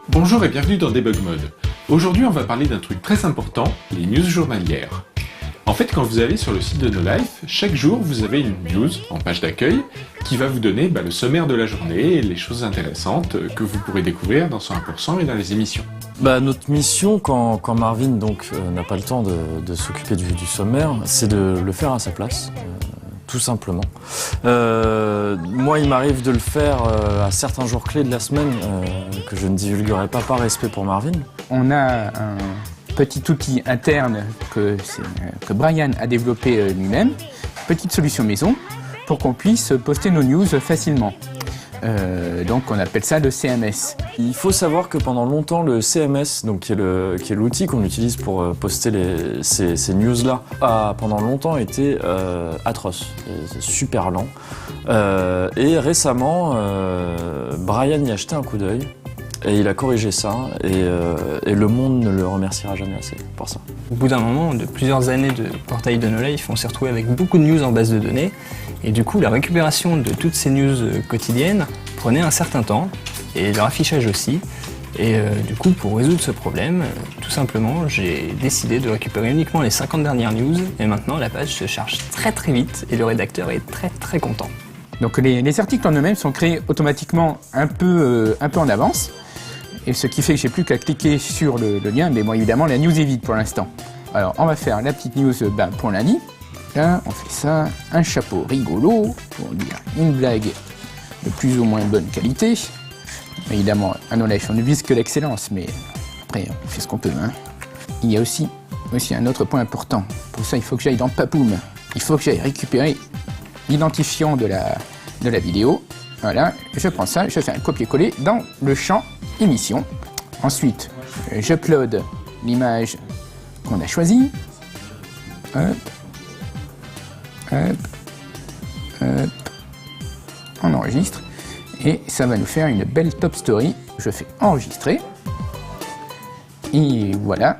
Bonjour et bienvenue dans Debug Mode. Aujourd'hui on va parler d'un truc très important, les news journalières. En fait, quand vous allez sur le site de No Life, chaque jour vous avez une news en page d'accueil qui va vous donner le sommaire de la journée et les choses intéressantes que vous pourrez découvrir dans 101% et dans les émissions. Notre mission, quand Marvin n'a pas le temps de s'occuper du sommaire, c'est de le faire à sa place. Tout simplement. Moi, il m'arrive de le faire à certains jours clés de la semaine que je ne divulguerai pas par respect pour Marvin. On a un petit outil interne que Brian a développé lui-même, petite solution maison, pour qu'on puisse poster nos news facilement. Donc on appelle ça le CMS. Il faut savoir que pendant longtemps le CMS, qui est l'outil qu'on utilise pour poster ces news-là, a pendant longtemps été atroce, super lent. Et récemment, Brian y a jeté un coup d'œil et il a corrigé ça et le monde ne le remerciera jamais assez pour ça. Au bout d'un moment, de plusieurs années de portail de No Life, on s'est retrouvé avec beaucoup de news en base de données. Et du coup, la récupération de toutes ces news quotidiennes prenait un certain temps, et leur affichage aussi. Et du coup, pour résoudre ce problème, tout simplement, j'ai décidé de récupérer uniquement les 50 dernières news, et maintenant la page se charge très très vite, et le rédacteur est très très content. Donc les articles en eux-mêmes sont créés automatiquement un peu en avance, et ce qui fait que j'ai plus qu'à cliquer sur le lien, mais bon, évidemment, la news est vide pour l'instant. Alors, on va faire la petite news pour lundi. Là, on fait ça, un chapeau rigolo, pour dire une blague de plus ou moins bonne qualité. Évidemment, à No Life, on ne vise que l'excellence, mais après, on fait ce qu'on peut. Il y a aussi un autre point important. Pour ça, il faut que j'aille dans Papoum. Il faut que j'aille récupérer l'identifiant de la vidéo. Voilà, je prends ça, je fais un copier-coller dans le champ émission. Ensuite, j'upload l'image qu'on a choisie. Hop. Hop, hop, on enregistre et ça va nous faire une belle top story. Je fais enregistrer et voilà,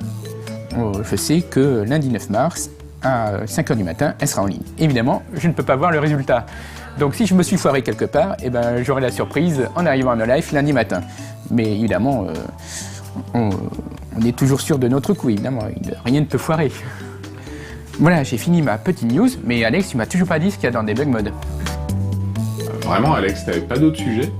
je sais que lundi 9 mars à 5h du matin, elle sera en ligne. Évidemment, je ne peux pas voir le résultat. Donc si je me suis foiré quelque part, j'aurai la surprise en arrivant à No Life lundi matin. Mais évidemment, on est toujours sûr de notre coup, évidemment, rien ne peut foirer. Voilà, j'ai fini ma petite news, mais Alex, tu m'as toujours pas dit ce qu'il y a dans Debug Mode. Vraiment, Alex, t'avais pas d'autres sujets ?